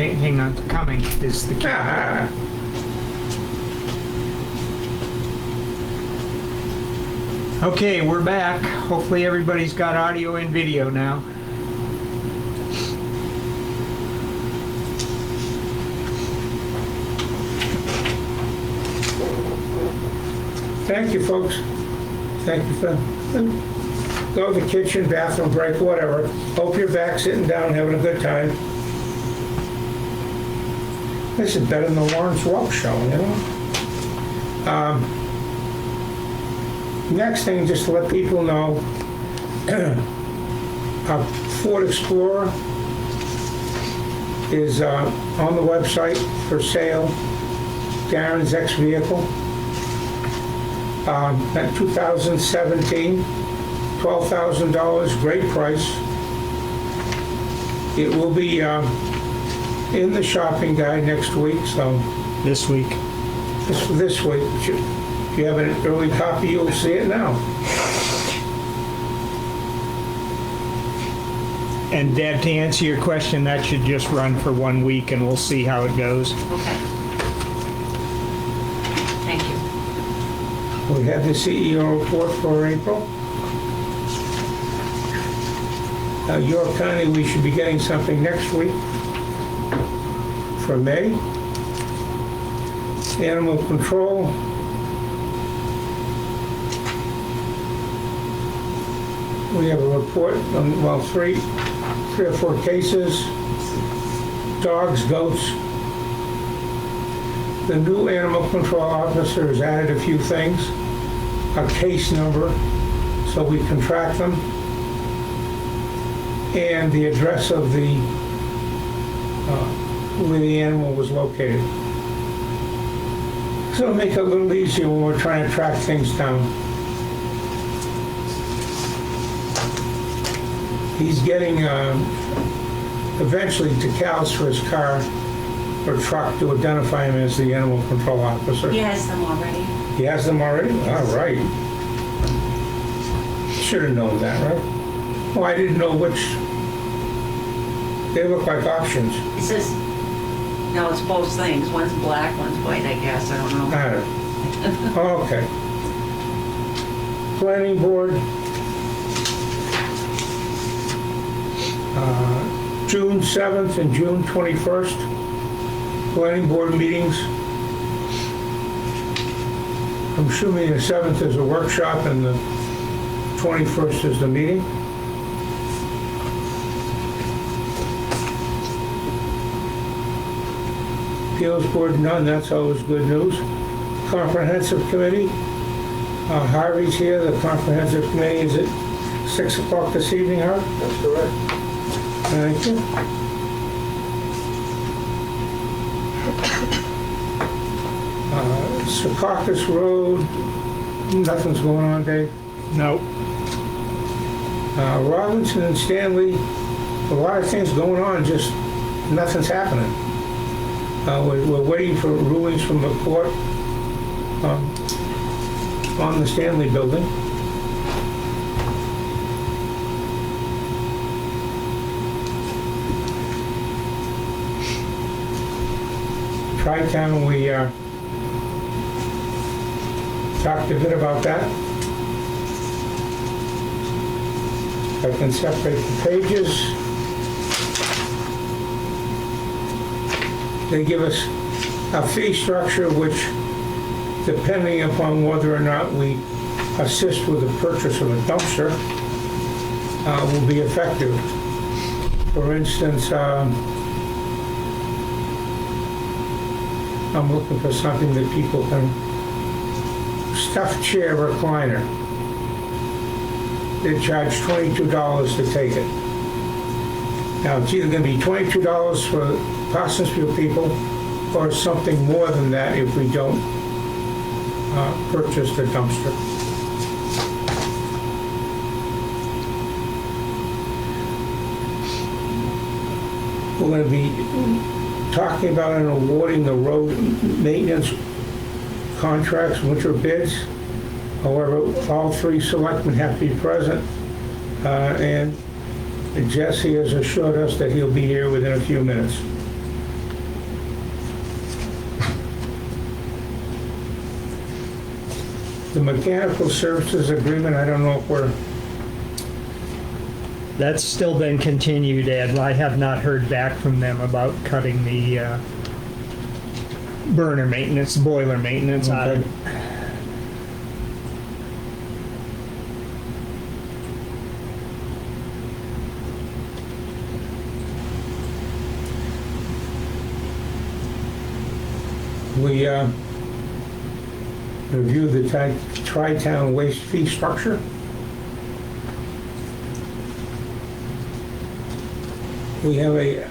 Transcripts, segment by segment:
hang on, coming is the key. Okay, we're back. Hopefully everybody's got audio and video now. Thank you, folks. Thank you for, go to the kitchen, bathroom break, whatever. Hope you're back sitting down, having a good time. This is better than the Lawrence Welk show, you know? Next thing, just to let people know, our Ford Explorer is on the website for sale. Darren's ex-vehicle. That 2017, $12,000, great price. It will be in the shopping guide next week, so This week. this week. If you have an early copy, you'll see it now. And Deb, to answer your question, that should just run for 1 week and we'll see how it goes. Okay. Thank you. We have the CEO report for April. York County, we should be getting something next week for May. Animal control. We have a report on, well, three or four cases. Dogs, goats. The new animal control officer has added a few things. A case number, so we can track them. And the address of the, where the animal was located. So it'll make it a little easier when we're trying to track things down. He's getting eventually decals for his car or truck to identify him as the animal control officer. He has them already. He has them already? All right. Should have known that, right? Well, I didn't know which. They look like options. It says, no, it's both things. One's black, one's white, I guess. I don't know. I don't know. Okay. Planning board. June 7th and June 21st. Planning board meetings. I'm assuming the 7th is a workshop and the 21st is the meeting. Appeals board, none, that's always good news. Comprehensive committee, Harvey's here, the comprehensive committee is at 6 o'clock this evening, Harvey? That's correct. Thank you. Secaucus Road, nothing's going on, Dave. Nope. Robinson and Stanley, a lot of things going on, just nothing's happening. We're waiting for rulings from the court on the Stanley building. Tri-Town, we talked a bit about that. I can separate the pages. They give us a fee structure which, depending upon whether or not we assist with the purchase of a dumpster, will be effective. For instance, I'm looking for something that people can, stuffed chair recliner. They charge $22 to take it. Now, it's either going to be $22 for Parsonsville people or something more than that if we don't purchase the dumpster. We're going to be talking about and awarding the road maintenance contracts, winter bids. However, all three selectmen have to be present, and Jesse has assured us that he'll be here within a few minutes. The mechanical services agreement, I don't know if we're, That's still been continued, Ed. I have not heard back from them about cutting the burner maintenance, boiler maintenance out of it. we review the tri-town waste fee structure. We have a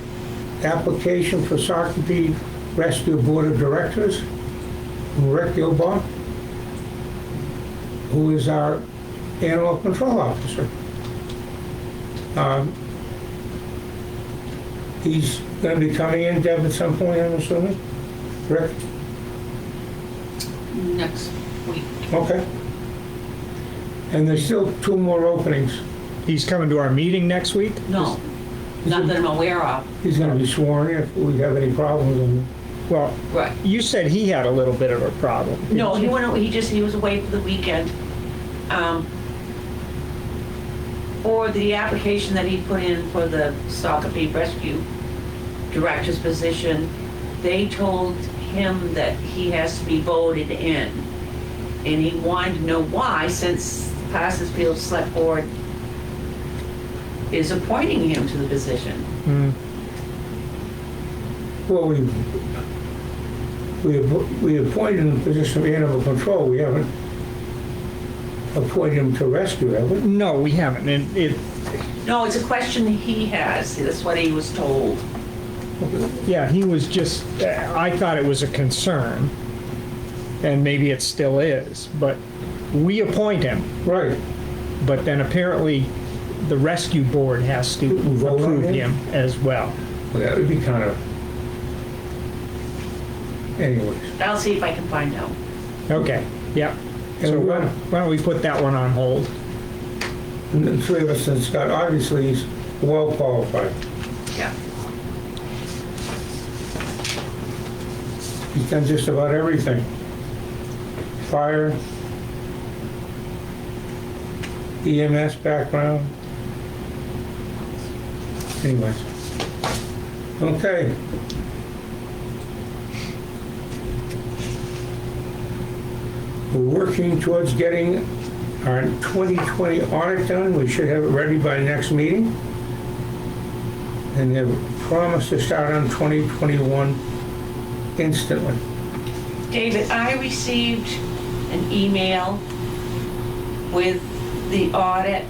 application for Sockeye Rescue Board of Directors from Rick Gilbaugh, who is our animal control officer. He's going to be coming in, Deb, at some point, I'm assuming? Rick? Next week. Okay. And there's still 2 more openings. He's coming to our meeting next week? No, not that I'm aware of. He's going to be sworn in if we have any problems. And Well, Right. you said he had a little bit of a problem. didn't No, you? he was away for the weekend. Or the application that he put in for the Sockeye Rescue Director's position, they told him that he has to be voted in. And he wanted to know why, since the Parsonsfield Select Board is appointing him to the position. Hmm. well, we appointed him to the position of animal control. We haven't appointed him to rescue, have we? No, we haven't. And No, it's a question he has. That's what he was told. yeah, he was just, I thought it was a concern, and maybe it still is, but we appoint him. Right. But then apparently the rescue board has to Vote on approve him? him as well. Well, that would be kind of... Anyways. I'll see if I can find out. Okay, yeah. And So we're- why don't we put that one on hold? And the 3 of us, and Scott, obviously, he's well qualified. Yeah. He's done just about everything. Fire, EMS background. Anyways. Okay. We're working towards getting our 2020 audit done. We should have it ready by next meeting. And they've promised to start on 2021 instantly. David, I received an email with the audit,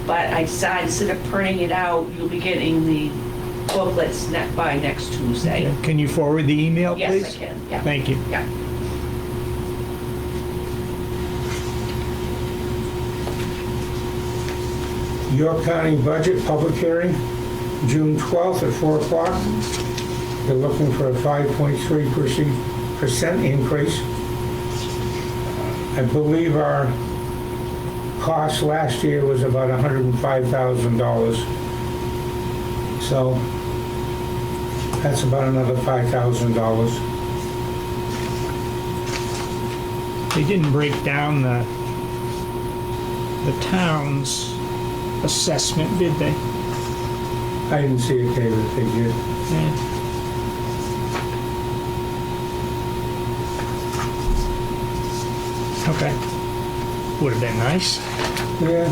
but I decided instead of printing it out, you'll be getting the booklets by next Tuesday. Can you forward the email, please? Yes, I can, yeah. Thank you. Yeah. York County Budget Public Hearing, June 12th at 4 o'clock. They're looking for a 5.3% increase. I believe our cost last year was about $105,000. So that's about another $5,000. They didn't break down the town's assessment, did they? I didn't see it, David, if they did. Yeah. Okay. Would have been nice. Yeah.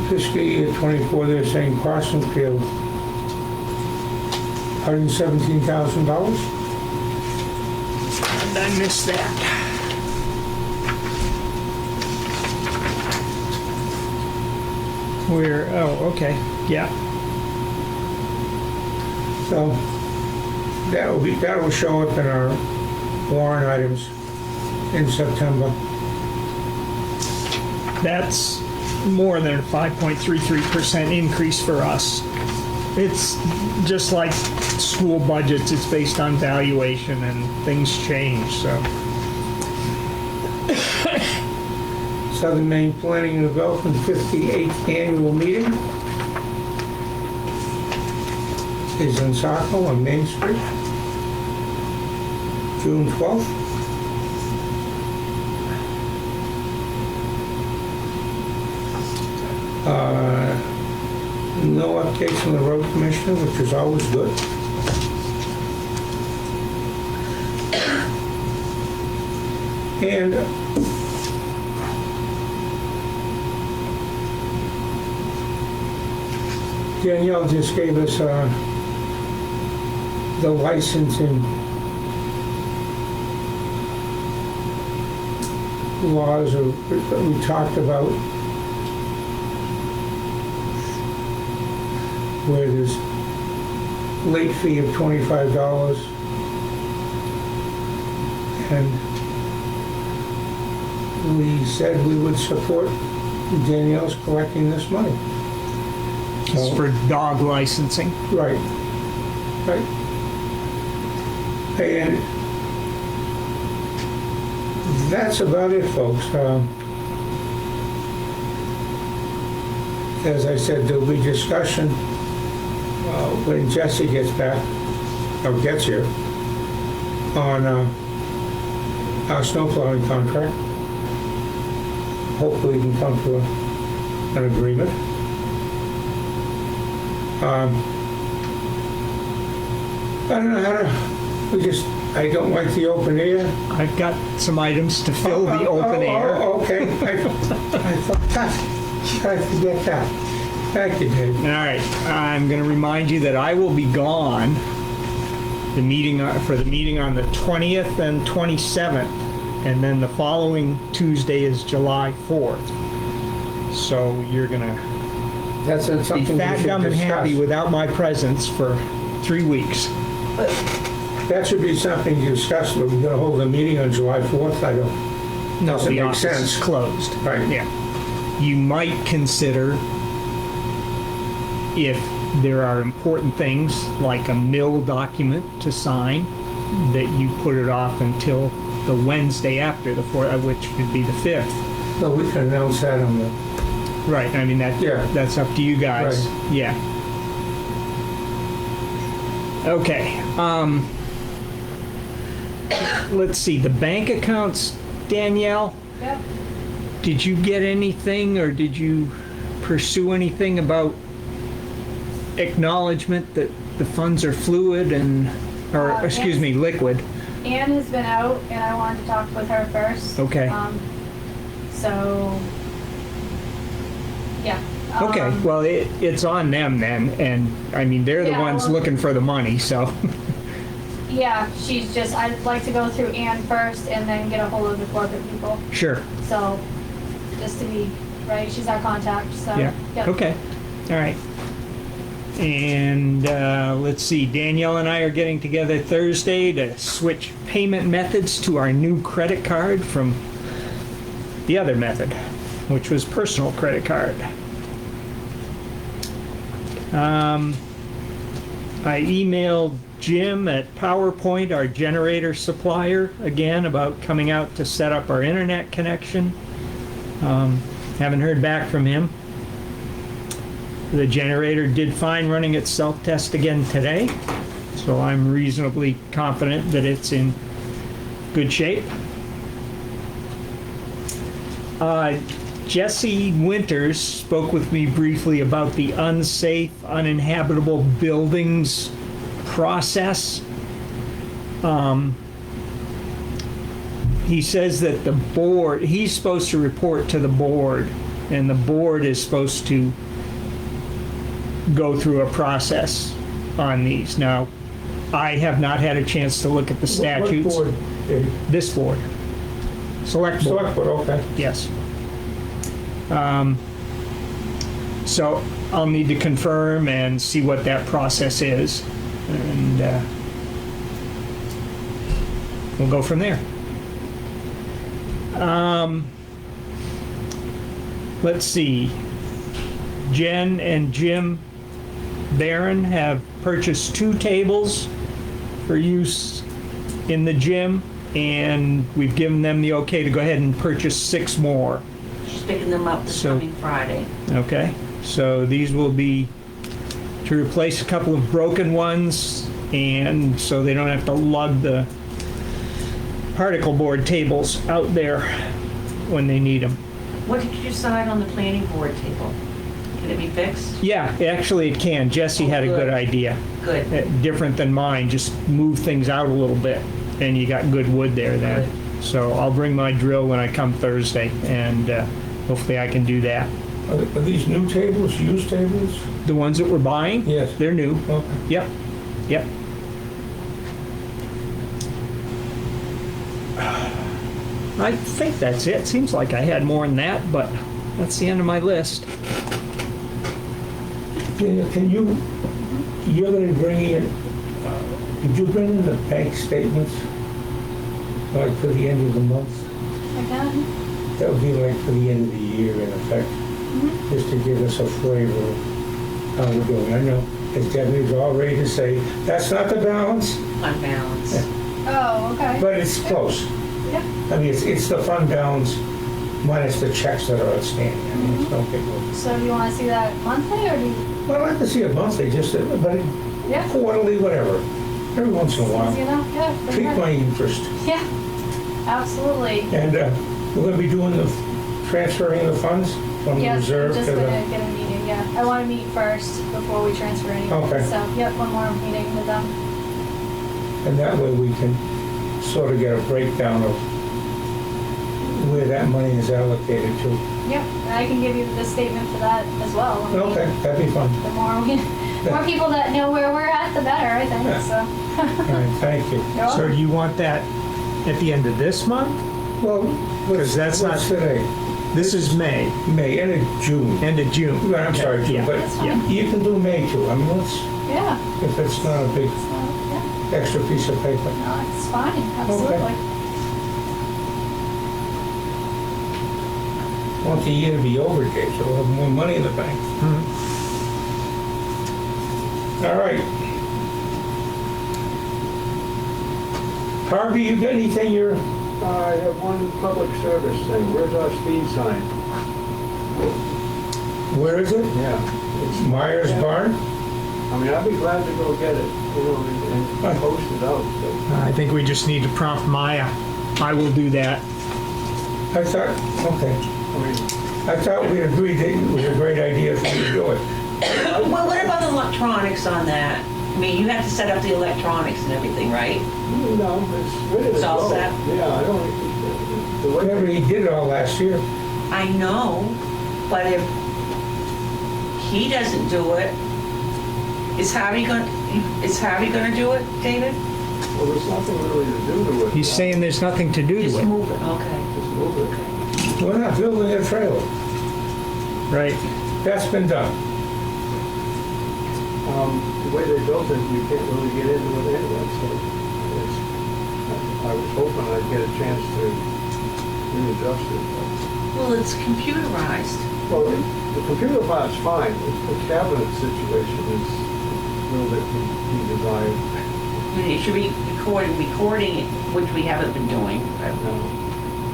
Fiscal year 24, they're saying Parsonsfield, $117,000. And I missed that. Where, oh, okay, yeah. So that'll show up in our warrant items in September. That's more than a 5.33% increase for us. It's just like school budgets, it's based on valuation and things change, so. Southern Maine Planning and Development 58th Annual Meeting is in Saco on Main Street, June 12th. No updates from the road commissioner, which is always good. And Danielle just gave us the licensing laws that we talked about, where there's late fee of $25 and we said we would support Danielle's collecting this money. It's for dog licensing. Right. And that's about it, folks. As I said, there'll be discussion when Jesse gets back, or gets here, on our snow plowing contract. Hopefully we can come to an agreement. I don't know how to, I don't like the open air. I've got some items to fill the open air. Okay. I thought, I forget that. Thank you, Dave. All right, I'm going to remind you that I will be gone for the meeting on the 20th and 27th, and then the following Tuesday is July 4th. So you're going to That's be something we fat, should dumb, and happy discuss. without my presence for 3 weeks. That should be something to discuss, but we're gonna hold a meeting on July 4th, I don't, No, doesn't the make office sense. is closed. Right. Yeah. You might consider, if there are important things like a mill document to sign, that you put it off until the Wednesday after the 4th, which would be the 5th. No, we can announce that on the, Right, I mean, Yeah. that's up to you guys. Right. Yeah. Okay, let's see, the bank accounts, Danielle, Yep. did you get anything or did you pursue anything about acknowledgement that the funds are fluid and, or, excuse Yes. me, liquid? Anne has been out, and I wanted to talk with her first. Okay. So, yeah. Okay, well, it's on them then, and, I mean, they're the Yeah, ones well- looking for the money, so. Yeah, she's just, I'd like to go through Anne first and then get a hold of the corporate people. Sure. So, just to be, right, she's our contact, so. Yeah, yep. okay, all right. And let's see, Danielle and I are getting together Thursday to switch payment methods to our new credit card from the other method, which was personal credit card. I emailed Jim at PowerPoint, our generator supplier, again about coming out to set up our internet connection. Haven't heard back from him. The generator did fine running its self-test again today, so I'm reasonably confident that it's in good shape. Jesse Winters spoke with me briefly about the unsafe, uninhabitable buildings process. He says that the board, he's supposed to report to the board, and the board is supposed to go through a process on these. Now, I have not had a chance to look at the statutes. What board, Dave? This board. Select board. Select board, okay. Yes. So I'll need to confirm and see what that process is, and we'll go from there. Let's see. Jen and Jim Barron have purchased 2 tables for use in the gym, and we've given them the okay to go ahead and purchase 6 more. She's picking them up this So- coming Friday. Okay, so these will be to replace a couple of broken ones, and so they don't have to lug the particle board tables out there when they need them. What did you decide on the planning board table? Can it be fixed? Yeah, actually it can. Jesse had a good idea. Good. Different than mine, just move things out a little bit, and you got good wood there then. So I'll bring my drill when I come Thursday, and hopefully I can do that. Are these new tables, used tables? The ones that we're buying? Yes. They're new. Okay. Yep, yep. I think that's it. Seems like I had more than that, but that's the end of my list. Can you, you're gonna bring in, did you bring in the bank statements? Like for the end of the month? Again? That would be like for the end of the year in effect, just to give us a flavor of how we're doing. I know, as Debbie's all ready to say, that's not the balance, Fund balance. Oh, okay. but it's close. Yeah. I mean, it's the fund balance minus the checks that are outstanding. I mean, it's no big deal. So do you want to see that monthly or do you? Well, I'd like to see it monthly, just, but Yeah. quarterly, whatever, every once in a Easy while. enough, yeah. for Pique sure. my interest. Yeah, absolutely. And we're gonna be doing the, transferring the funds from the Yes, I'm reserve just to gonna the, get a meeting, yeah. I want to meet first before we transfer anything. Okay. So, yep, one more meeting with them. and that way we can sort of get a breakdown of where that money is allocated to. Yep, and I can give you the statement for that as well. I mean, Okay, that'd be fun. The more more people that know where we're at, the better, I think, Yeah. so. All right, thank you. You're So welcome. do you want that at the end of this month? Well, Because that's what's not- today? This is May, May, end of June. end of June. I'm sorry, June, Yeah. but That's fine. you can do May too. I mean, let's, Yeah, if it's not a big so, yeah, extra piece of paper. no, it's fine, absolutely. I want the year to be over, Dave, so we'll have more money in the bank. All right. Harvey, you got anything you're, I have one public service thing. Where's our speed sign? where is it? Yeah. It's, Myers Barn? I mean, I'd be glad to go get it, you know, and post it out. But I think we just need to prompt Maya. I will do that. I thought, okay. I mean, I thought we agreed that it was a great idea for you to do it. Well, what about the electronics on that? I mean, you have to set up the electronics and everything, right? no, it's ready to It's all go. set? Yeah, I don't, the Remember, way, he did it all last year. I know, but if he doesn't do it, is Harvey gonna do it, David? well, there's nothing really to do to it. He's saying there's nothing to do Just to it. move it, okay. Just move it. We're not building a trailer. Right. That's been done. The way they built it, you can't really get into it anyway, so it's, I was hoping I'd get a chance to readjust it. But. Well, it's computerized. Well, the computer part's fine. The cabinet situation is a little bit to be desired. I mean, it should be recording it, which we haven't been doing.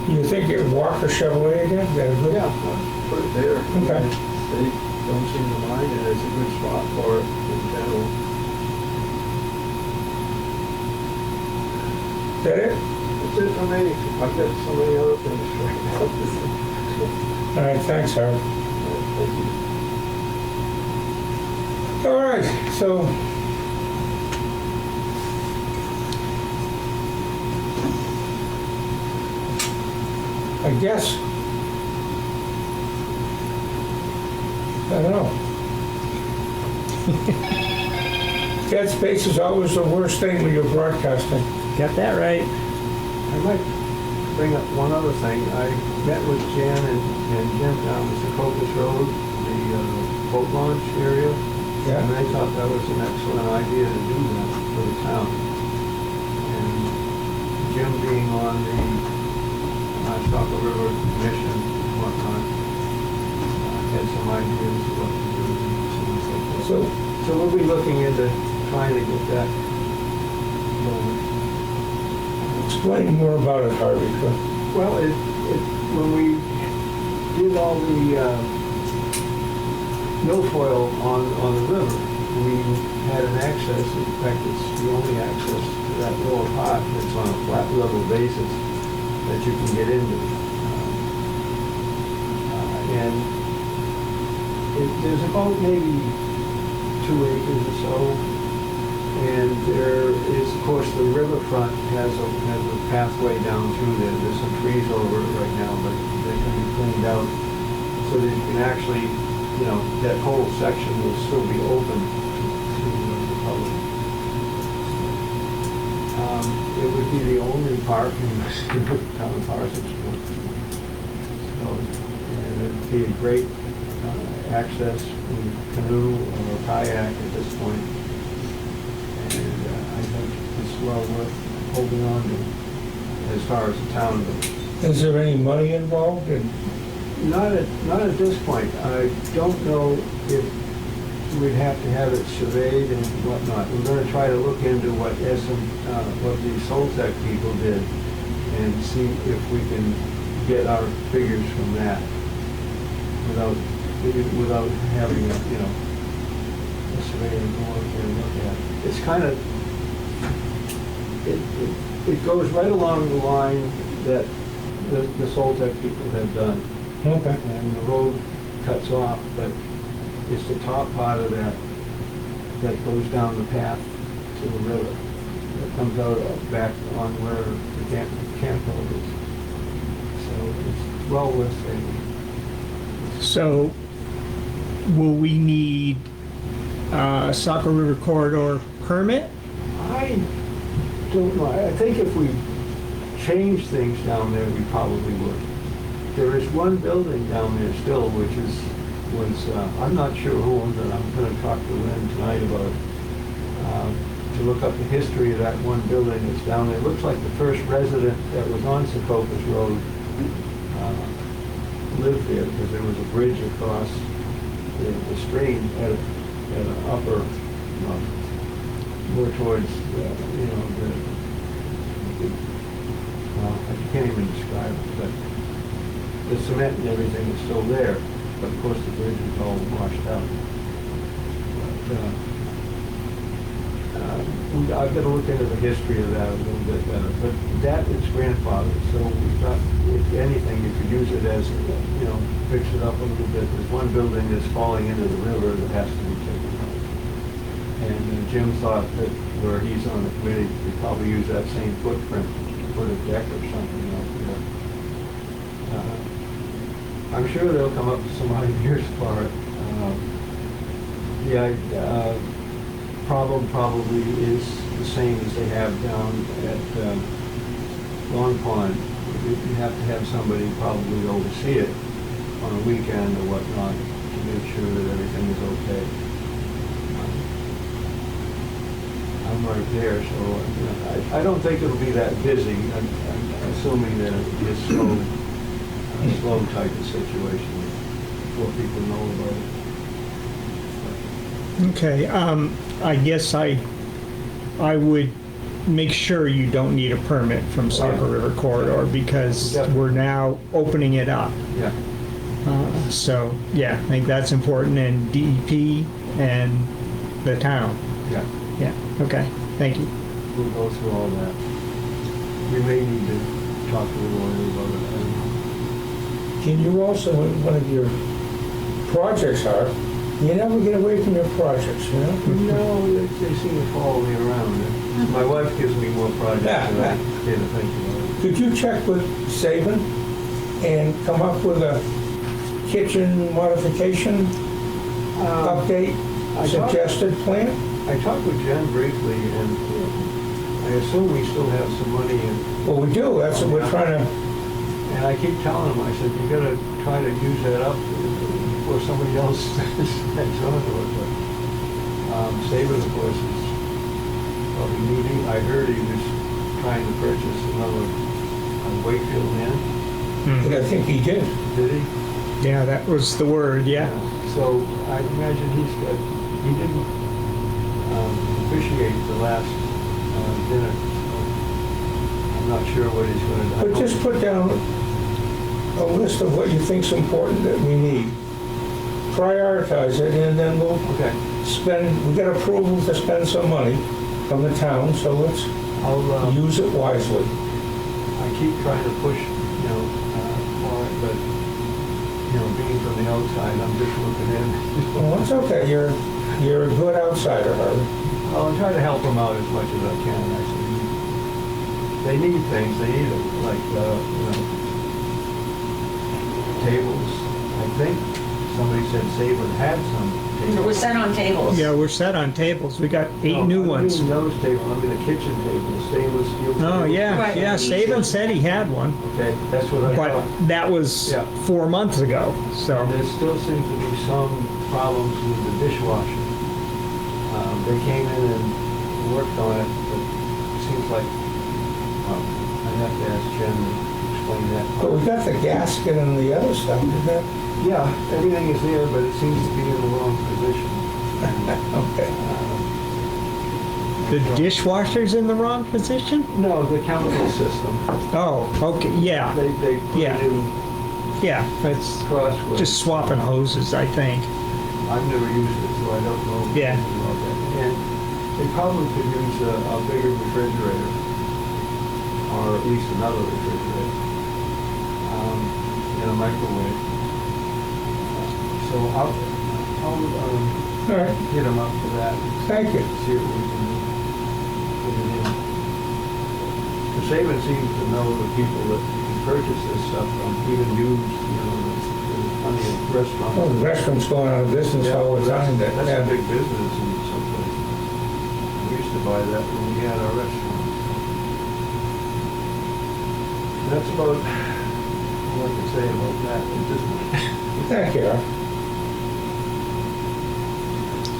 You think it Walker Chevrolet again? Is that a good? Yeah, I'll put it there. Okay. They don't seem to mind it. It's a good spot for it in general. Is that it? That's it for me. I've got so many other things right now. All right, thanks, Howard. Thank you. All right, so I guess, I don't know. Dead space is always the worst thing when you're broadcasting. Got that right. I might bring up one other thing. I met with Jan and Jim down the Secocas Road, the boat launch area. Yeah. And they thought that was an excellent idea to do that for the town. And Jim being on the Saco River Commission and whatnot, had some ideas of what to do and things like that. So So we'll be looking into trying to get that going. Explain more about it, Harvey. Well, when we did all the milfoil on the river, we had an access. In fact, it's the only access to that lower part that's on a flat level basis that you can get into. And there's about maybe 2 acres or so. And there is, of course, the riverfront has a pathway down through there. There's some trees over it right now, but they can be cleaned out so that you can actually, you know, that whole section will still be open to the public. It would be the only park in the town of Parsonsville. So, and it'd be a great access in canoe or kayak at this point. And I think it's well worth holding on to as far as the town goes. Is there any money involved? Not at this point. I don't know if we'd have to have it surveyed and whatnot. We're going to try to look into what the Soltec people did and see if we can get our figures from that without having a, you know, a surveyor go out there and look at it. It's kind of, it goes right along the line that the Soltec people have done. Okay. And the road cuts off, but it's the top part of that goes down the path to the river. That comes out back on where the camp road is. So it's well worth saving. So will we need Saco River Corridor permit? I don't know. I think if we change things down there, we probably would. There is one building down there still, which I'm not sure who owns it. I'm going to talk to Lynn tonight about it, to look up the history of that one building that's down there. It looks like the first resident that was on Secocas Road lived there because there was a bridge across the stream at an upper, more towards, I can't even describe it, but the cement and everything is still there, but of course the bridge is all washed out. But I've got to look into the history of that a little bit better, but that is grandfathered, so we thought, if anything, you could use it as, you know, fix it up a little bit. There's one building that's falling into the river that has to be taken out. And Jim thought that where he's on the committee, we probably use that same footprint to put a deck or something out there. I'm sure they'll come up with some ideas for it. The problem probably is the same as they have down at Long Pond. You have to have somebody probably oversee it on a weekend or whatnot to make sure that everything is okay. I'm right there, so you know, I don't think it'll be that busy. I'm assuming that it'll be a slow type of situation before people know about it. Okay, I guess I would make sure you don't need a permit from Saco River Corridor because we're now opening it up. Yeah. So, yeah, I think that's important, and DEP and the town. Yeah. Yeah, okay, thank you. We'll go through all that. We may need to talk to the lawyer about it. I don't know. Can you also, one of your projects are, you never get away from your projects, you know? No, they seem to follow me around. My wife gives me more projects than I care to think about. Could you check with Saban and come up with a kitchen modification update, suggested plan? I talked with Jen briefly, and I assume we still have some money in. Well, we do, that's what we're trying to, And I keep telling him, I said, you gotta try to use that up before somebody else starts on to it. But Saban, of course, is probably needing. I heard he was trying to purchase another Wakefield Inn. I think he did. Did he? Yeah, that was the word, yeah. So I imagine he didn't officiate the last dinner. I'm not sure what he's going to do. But just put down a list of what you think's important that we need. Prioritize it, and then we'll Okay. we get approval to spend some money from the town, so let's I'll, use it wisely. I keep trying to push, for it, but, being from the outside, I'm just looking in. Well, it's okay, you're a good outsider, Harvey. I'll try to help them out as much as I can, actually. They need things, they need it, like, tables. I think somebody said Saban had some tables. We're set on tables. Yeah, we're set on tables. We got 8 No, new I ones. mean those tables, I mean the kitchen table, stainless steel. Oh, table. yeah, Right. yeah, Saban said he had one, Okay, that's what I but thought. that was Yeah. 4 months ago, so. There still seems to be some problems with the dishwasher. They came in and worked on it, but it seems like, I'd have to ask Jen to explain that. But we got the gasket and the other stuff, didn't that? Yeah, everything is there, but it seems to be in the wrong position. Okay. The dishwasher's in the wrong position? No, the chemical system, Oh, okay, yeah, they put Yeah. it in yeah, it's crossway. just swapping hoses, I think. I've never used it, so I don't know. Yeah. anything about that. And they probably could use a bigger refrigerator, or at least another refrigerator, and a microwave. So I'll All right, hit them up for that, thank you. see if we can put it in. The Saban seems to know the people that purchase this stuff from, even used, there's plenty of restaurants. Well, the restaurant's going out of business all the time. That's a Yeah. big business in some places. We used to buy that when we had our restaurant. That's about all I can say about that at this point. Thank you.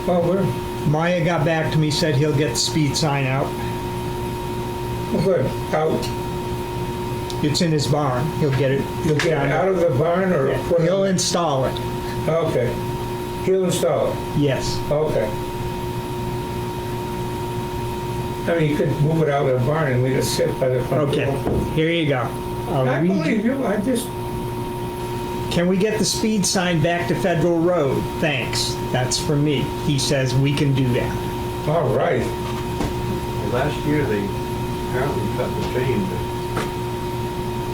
Well, we're Maya got back to me, said he'll get the speed sign out. good. Out, It's in his barn. He'll get it. you'll get it out of the barn or put He'll it? install it. Okay. He'll install it. Yes. Okay. I mean, you could move it out of the barn and leave it sit by the front Okay. door. Here you go. I'll I read you. believe you, I just, Can we get the speed sign back to Federal Road? Thanks. That's from me. He says we can do that. all right. Well, last year, they apparently cut the chain to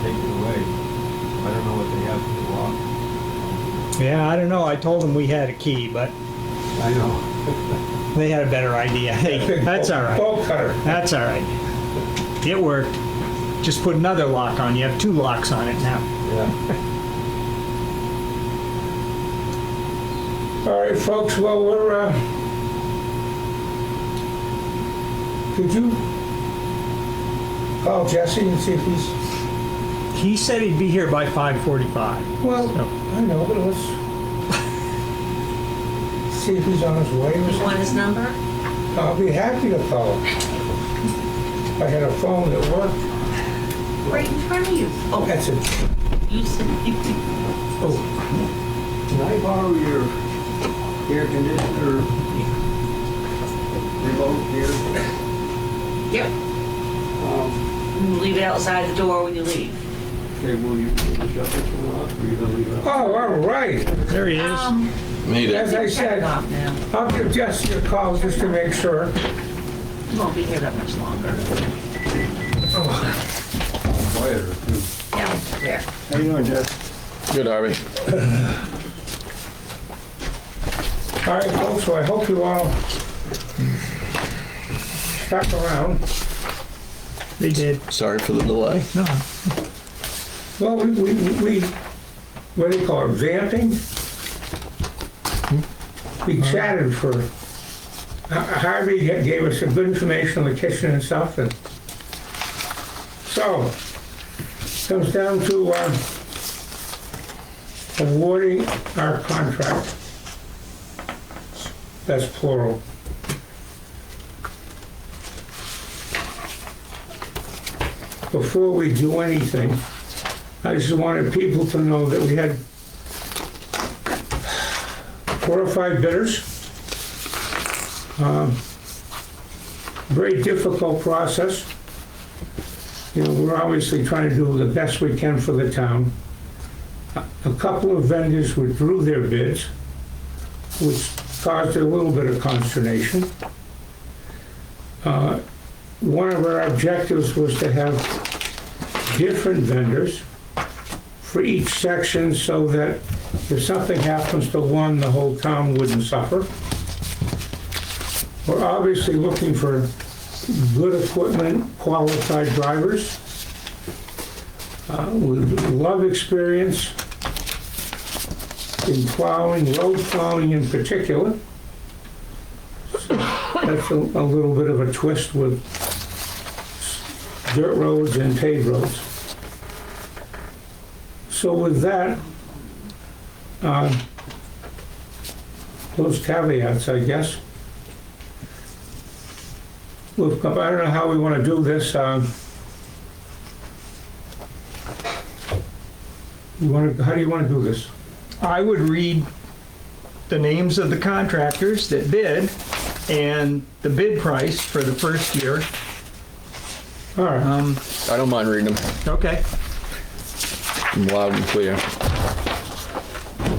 take it away. I don't know what they have to lock. Yeah, I don't know. I told him we had a key, but I know. they had a better idea. Hey, Big that's all right. bolt cutter. That's all right. It worked. Just put another lock on. You have 2 locks on it now. Yeah. All right, folks, well, we're, could you call Jesse and see if he's, He said he'd be here by 5:45. well, So- I know, but let's see if he's on his way or You want something. his number? I'll be happy to call him. I had a phone that worked. Right in front of you. Oh, That's it. you said, Oh, Can I borrow your air conditioner remote here? yep. You leave it outside the door when you leave. Okay, will you shut this one off, or are you gonna leave it oh, on? all right. There he is. Made As it. I Shut said, it off now. I'll give Jesse a call just to make sure. You won't be here that much longer. Quieter, too. Yeah, there. How you doing, Jess? Good, Harvey. All right, folks, so I hope you all stuck around. They did. Sorry for the delay. No. Well, we what do you call it, vamping? We chatted for, Harvey gave us some good information on the kitchen and stuff, and so, comes down to awarding our contract. That's plural. Before we do anything, I just wanted people to know that we had 4 or 5 bidders. Very difficult process. You know, we're obviously trying to do the best we can for the town. A couple of vendors withdrew their bids, which caused a little bit of consternation. One of our objectives was to have different vendors for each section so that if something happens to one, the whole town wouldn't suffer. We're obviously looking for good equipment, qualified drivers with love experience in plowing, road plowing in particular. So that's a little bit of a twist with dirt roads and paved roads. So with that, those caveats, I guess. Look, I don't know how we want to do this. How do you want to do this? I would read the names of the contractors that bid and the bid price for the first year. All right. I don't mind reading them. Okay. Loud and clear.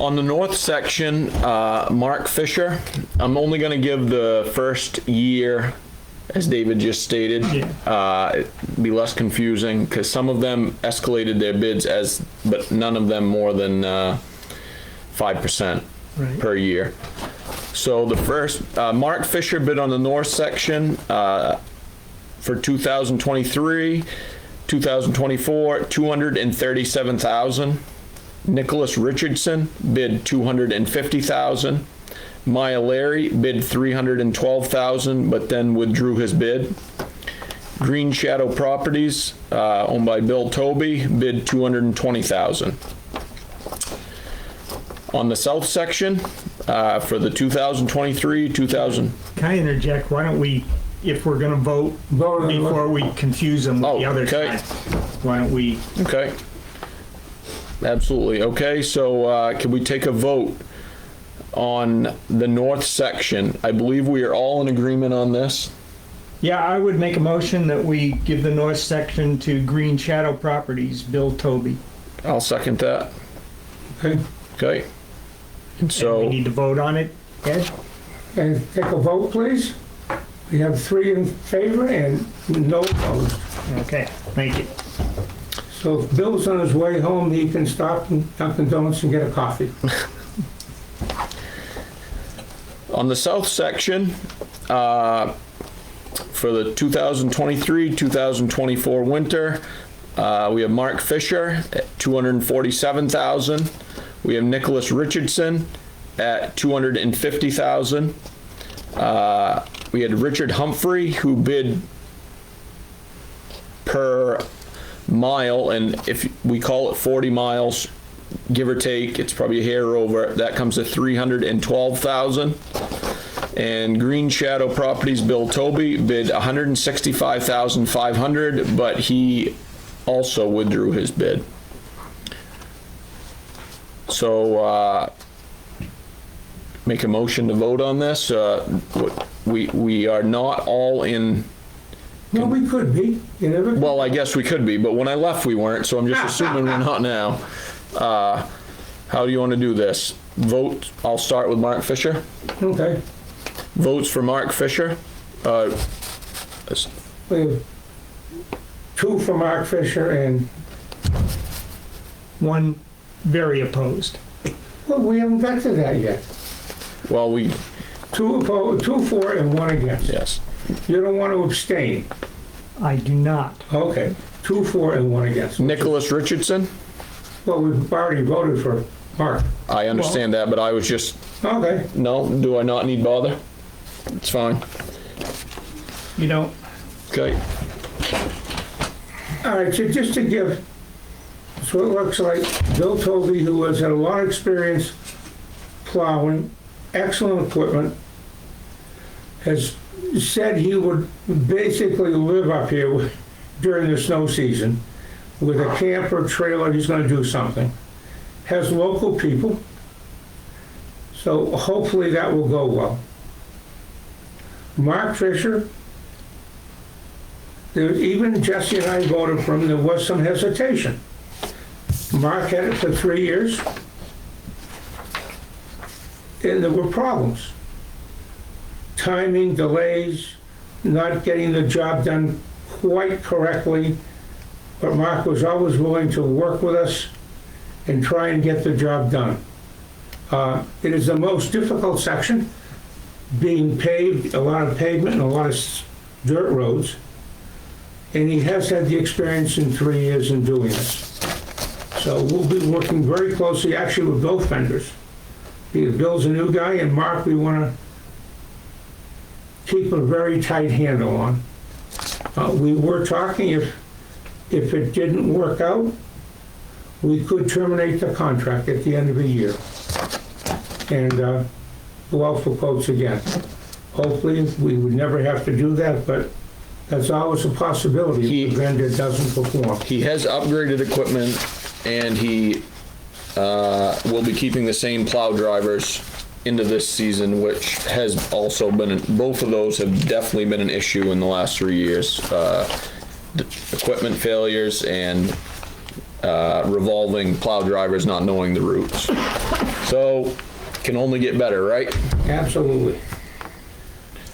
On the north section, Mark Fisher, I'm only going to give the first year, as David just stated. Yeah. It'd be less confusing because some of them escalated their bids but none of them more than 5% Right. per year. So the first, Mark Fisher bid on the north section for 2023, 2024, $237,000. Nicholas Richardson bid $250,000. Maya Larry bid $312,000, but then withdrew his bid. Green Shadow Properties, owned by Bill Toby, bid $220,000. On the south section, for the 2023, 2000. Can I interject? Why don't we, if we're gonna vote, Vote on before we confuse them with the other okay. side, why don't we, Okay. Absolutely. Okay, so can we take a vote on the north section? I believe we are all in agreement on this. yeah, I would make a motion that we give the north section to Green Shadow Properties, Bill Toby. I'll second that. Okay. Okay. And And we so, need to vote on it, Ed? And take a vote, please. We have 3 in favor and no opposed. Okay, thank you. So if Bill's on his way home, he can stop in Dunkin' Donuts and get a coffee. on the south section, for the 2023, 2024 winter, we have Mark Fisher at $247,000. We have Nicholas Richardson at $250,000. We had Richard Humphrey, who bid per mile, and if we call it 40 miles, give or take, it's probably a hair over, that comes to $312,000. And Green Shadow Properties, Bill Toby, bid $165,500, but he also withdrew his bid. So, make a motion to vote on this. We are not all in, Well, we could be. You never. well, I guess we could be, but when I left, we weren't, so I'm just assuming we're not now. How do you want to do this? Vote, I'll start with Mark Fisher. Okay. Votes for Mark Fisher. We have 2 for Mark Fisher and, One very opposed. well, we haven't got to that yet. Well, 2 opposed, 2 for and 1 against. yes. You don't want to abstain. I do not. Okay. 2 for and 1 against. Nicholas Richardson, Well, we've already voted for Mark. I understand that, but I was just, Okay. no, do I not need bother? It's fine. You don't? Okay. All right, so just to give, so it looks like Bill Toby, who has had a lot of experience plowing, excellent equipment, has said he would basically live up here during the snow season with a camper trailer. He's going to do something. Has local people, so hopefully that will go well. Mark Fisher Even Jesse and I voted for him, there was some hesitation. Mark had it for 3 years, and there were problems. Timing, delays, not getting the job done quite correctly, but Mark was always willing to work with us and try and get the job done. It is the most difficult section, being paved, a lot of pavement and a lot of dirt roads, and he has had the experience in 3 years in doing this. So we'll be working very closely, actually with both vendors. Bill's a new guy, and Mark we want to keep a very tight handle on. We were talking, if it didn't work out, we could terminate the contract at the end of the year and go out for quotes again. Hopefully, we would never have to do that, but that's always a possibility if the vendor doesn't perform. He has upgraded equipment, and he will be keeping the same plow drivers into this season, which has also been, both of those have definitely been an issue in the last 3 years. Equipment failures and revolving plow drivers not knowing the routes. So, can only get better, right? Absolutely.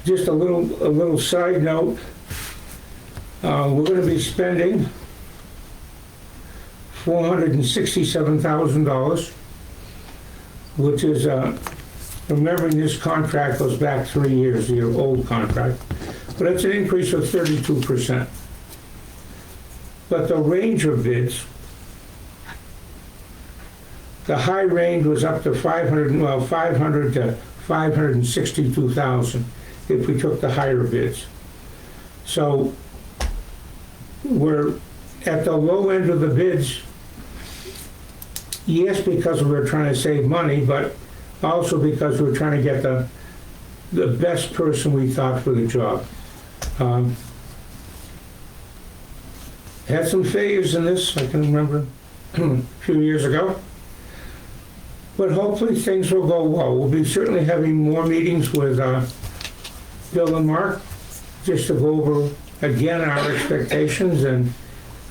Just a little side note. We're going to be spending $467,000, which is, remembering this contract goes back 3 years, the old contract, but it's an increase of 32%. But the range of bids, the high range was up to 500 to 562,000 if we took the higher bids. So we're at the low end of the bids, yes, because we're trying to save money, but also because we're trying to get the best person we thought for the job. Had some failures in this, I can remember a few years ago. But hopefully things will go well. We'll be certainly having more meetings with Bill and Mark, just to go over again our expectations and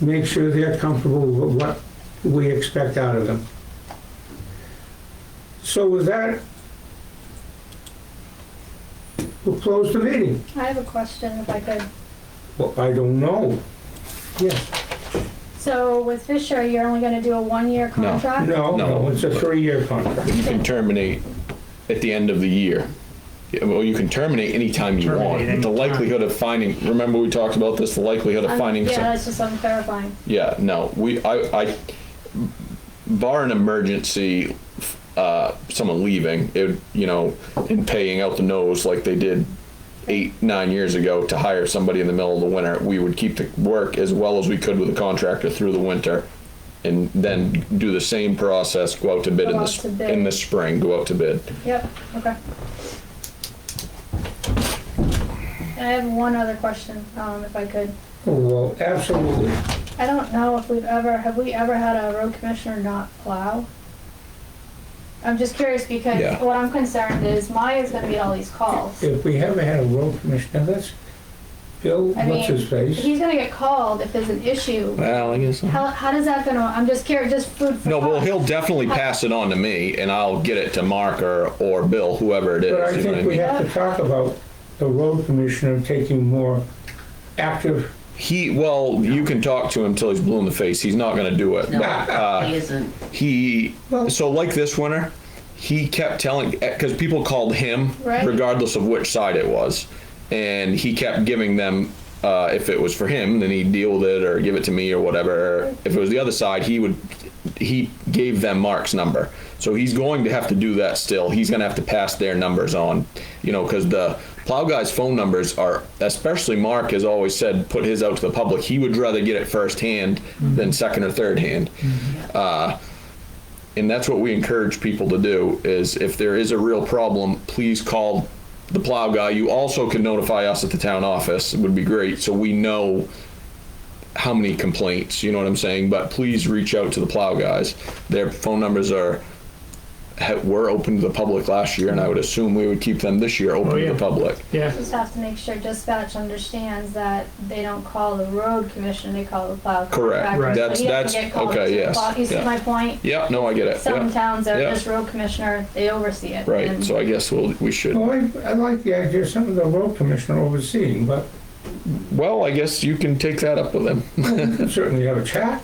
make sure they're comfortable with what we expect out of them. So with that, we'll close the meeting. I have a question if I could. Well, I don't know. Yes. So with Fisher, you're only gonna do a 1-year contract? No, it's a 3-year contract. You can terminate at the end of the year. Yeah, well, you can terminate anytime you Terminate want. The anytime. likelihood of finding, remember we talked about this, the likelihood of finding Yeah, some. that's just, I'm clarifying. Yeah, no, I bar an emergency, someone leaving, and paying out the nose like they did 8-9 years ago to hire somebody in the middle of the winter, we would keep the work as well as we could with the contractor through the winter, and then do the same process, go out to bid Go in out to bid. in the spring, go out to bid. Yep, okay. And I have one other question, if I could. Well, absolutely. I don't know if have we ever had a road commissioner not plow? I'm just curious because Yeah. what I'm concerned is Maya's gonna get all these calls. If we haven't had a road commissioner, that's Bill, I what's mean, his face? he's gonna get called if there's an issue. Well, I guess. How does that gonna, I'm just curious, just food for No, well, thought. he'll definitely pass it on to me, and I'll get it to Mark or Bill, whoever it is. But I you know what think we mean? have to talk about the road commissioner taking more active. You can talk to him till he's blue in the face. He's not going to do it. No, But, he isn't. so like this winter, he kept telling, because people called him, Right. regardless of which side it was, and he kept giving them, if it was for him, then he'd deal with it or give it to me or whatever. If it was the other side, he gave them Mark's number. So he's going to have to do that still. He's going to have to pass their numbers on, because the plow guy's phone numbers are, especially Mark has always said, put his out to the public. He would rather get it firsthand than second or third hand. And that's what we encourage people to do, is if there is a real problem, please call the plow guy. You also can notify us at the town office. It would be great, so we know how many complaints, you know what I'm saying? But please reach out to the plow guys. Their phone numbers are were open to the public last year, and I would assume we would keep them this year open Oh, to yeah. the public. Yeah, Just have to make sure dispatch understands that they don't call the road commissioner, they call the plow Correct. contractor. Right. So That's- he doesn't that's- get called okay, to the yes, plow. You see yeah. my point? Yeah, no, I get it. Some Yeah. towns are Yeah. just road commissioner, they oversee it. Right, and- so I guess we should, Well, I like the idea of some of the road commissioner overseeing, but well, I guess you can take that up with him. we can certainly have a chat.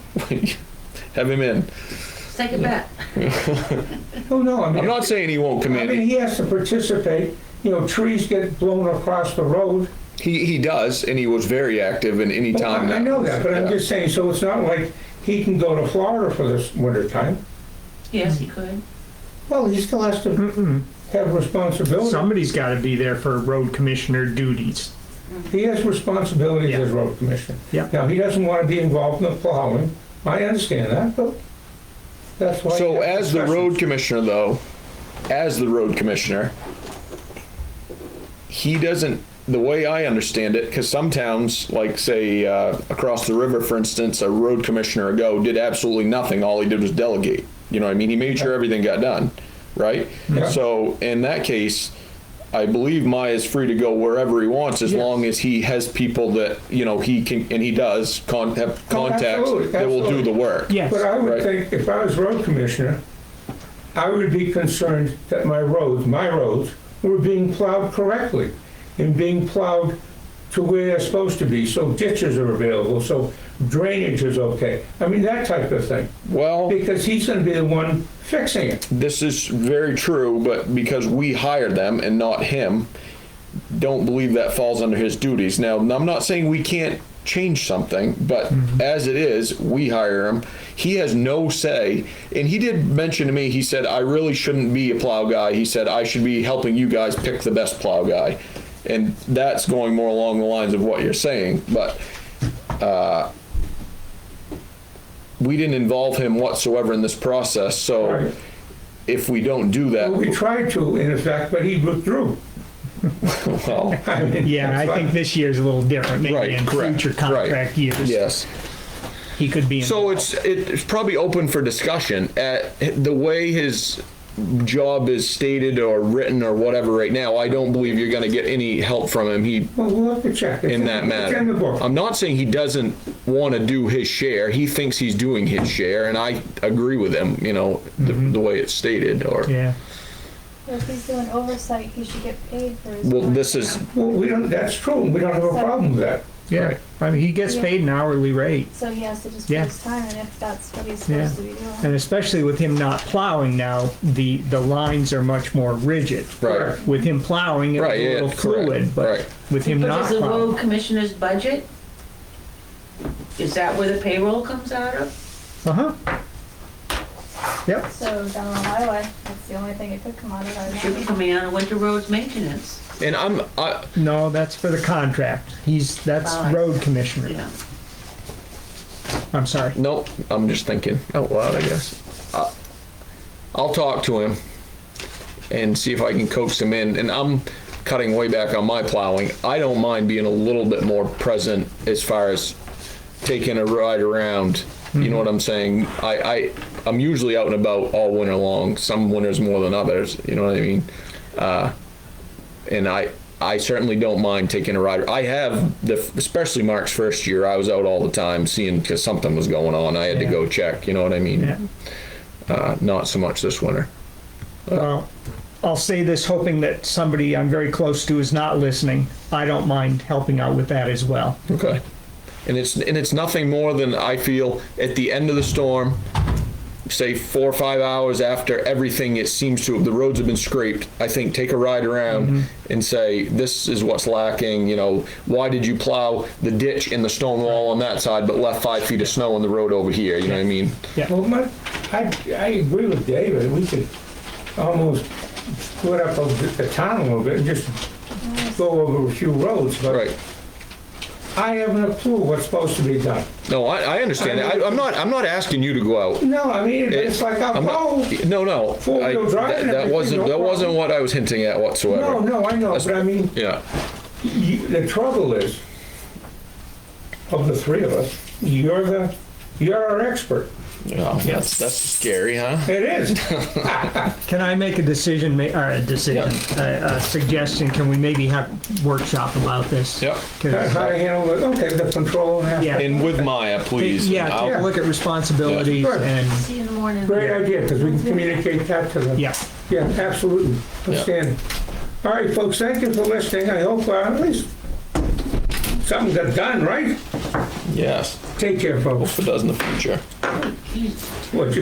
Have him in. Let's take a bet. Oh, no, I mean. I'm not saying he won't come I mean, in. he has to participate, you know, trees get blown across the road. He does, and he was very active in any time. I know that, but I'm Yeah. just saying, so it's not like he can go to Florida for this winter time. Yes, he could. Well, he still has to have responsibility. somebody's got to be there for road commissioner duties. He has responsibilities Yeah. as road commissioner. Yeah. Now, he doesn't want to be involved in the plowing. I understand that, but that's why. So you have as the road discussions. commissioner though, as the road commissioner, he doesn't, the way I understand it, because some towns, like say across the river, for instance, a road commissioner ago did absolutely nothing. All he did was delegate. You know what I mean? He made sure everything got done, right? Yeah. So in that case, I believe Maya is free to go wherever he wants as Yes. long as he has people that, you know, he can, and he does, have contacts absolutely, that will do absolutely. the work. Yes, But I would Right. think if I was road commissioner, I would be concerned that my roads were being plowed correctly and being plowed to where they're supposed to be, so ditches are available, so drainage is okay. I mean, that type of thing, Well, because he's gonna be the one fixing it. this is very true, but because we hired them and not him, don't believe that falls under his duties. Now, I'm not saying we can't change something, but as it is, we hire him. He has no say, and he did mention to me, he said, I really shouldn't be a plow guy. He said, I should be helping you guys pick the best plow guy. And that's going more along the lines of what you're saying, but we didn't involve him whatsoever in this process, so Right. if we don't do that, Well, we tried to, in effect, but he withdrew. well, I mean, yeah, I that's think like- this year's a little different, Right, maybe in correct, future contract years. yes. He could be So involved. it's probably open for discussion. The way his job is stated or written or whatever right now, I don't believe you're going to get any help from him. Well, we'll have to check. It's In that It's in the matter. book. I'm not saying he doesn't want to do his share. He thinks he's doing his share, and I agree with him, you know, the way it's stated. Or Yeah, If he's doing oversight, he should get paid for his. well, work. this is Well, we don't, that's true, we don't have a problem with that. yeah. Right. I mean, he gets Yeah. paid an hourly rate. So he has to just Yeah. put his time in if that's what he's Yeah. supposed to be doing. And especially with him not plowing now, the lines are much more rigid. right. With him plowing, it was Right, a yeah, little fluid, correct, but right. with him But not is the plowing. road commissioner's budget? Is that where the payroll comes out of? Uh-huh. Yep, So down the highway, that's the only thing it could come out of. I It should be imagine. coming out of winter roads maintenance. And no, that's for the contract. That's Fine. road commissioner. Yeah. I'm sorry. nope. I'm just thinking out loud, I guess. I'll talk to him and see if I can coax him in. And I'm cutting way back on my plowing. I don't mind being a little bit more present as far as taking a ride around. You know what I'm saying? I'm usually out and about all winter long. Some winters more than others. You know what I mean? And I certainly don't mind taking a ride. I have, especially Mark's first year, I was out all the time seeing, because something was going on. I had to Yeah. go check, you know what I mean? Yeah. Not so much this winter. Well, I'll say this hoping that somebody I'm very close to is not listening. I don't mind helping out with that as well. Okay. And it's nothing more than, I feel, at the end of the storm, say 4 or 5 hours after everything, it seems to, the roads have been scraped, I think take a ride around and say, this is what's lacking, you know, why did you plow the ditch and the stone wall on that side but left 5 feet of snow on the road over here, you know what I mean? Well, I agree with David, we could almost split up the town a little bit and just go over a few roads, but Right. I haven't a clue what's supposed to be done. No, I understand that. I'm not asking you to go out. No, I mean, it's like, I'm I'll not, go. no. Four-wheel drive and That everything, wasn't, no that wasn't problem. what I was hinting at whatsoever. No, I know, but I mean, Yeah, the trouble is, of the three of us, you're our expert. Yeah, that's scary, huh? It is. Can I make a decision, or a decision, a suggestion? Can we maybe have workshop about this? Yep. 'Cause, How to handle it, okay, the control and Yeah. aspect. And with Maya, please. Yeah, and I'll- take a look at responsibilities Yeah. and, See you in the morning. Great idea, because we can communicate that to them. yeah. Yeah, absolutely. Outstanding. All right, folks, thank you for listening. I hope at least something got done, right? Yes. Take care, folks. Hope it does in the future. What you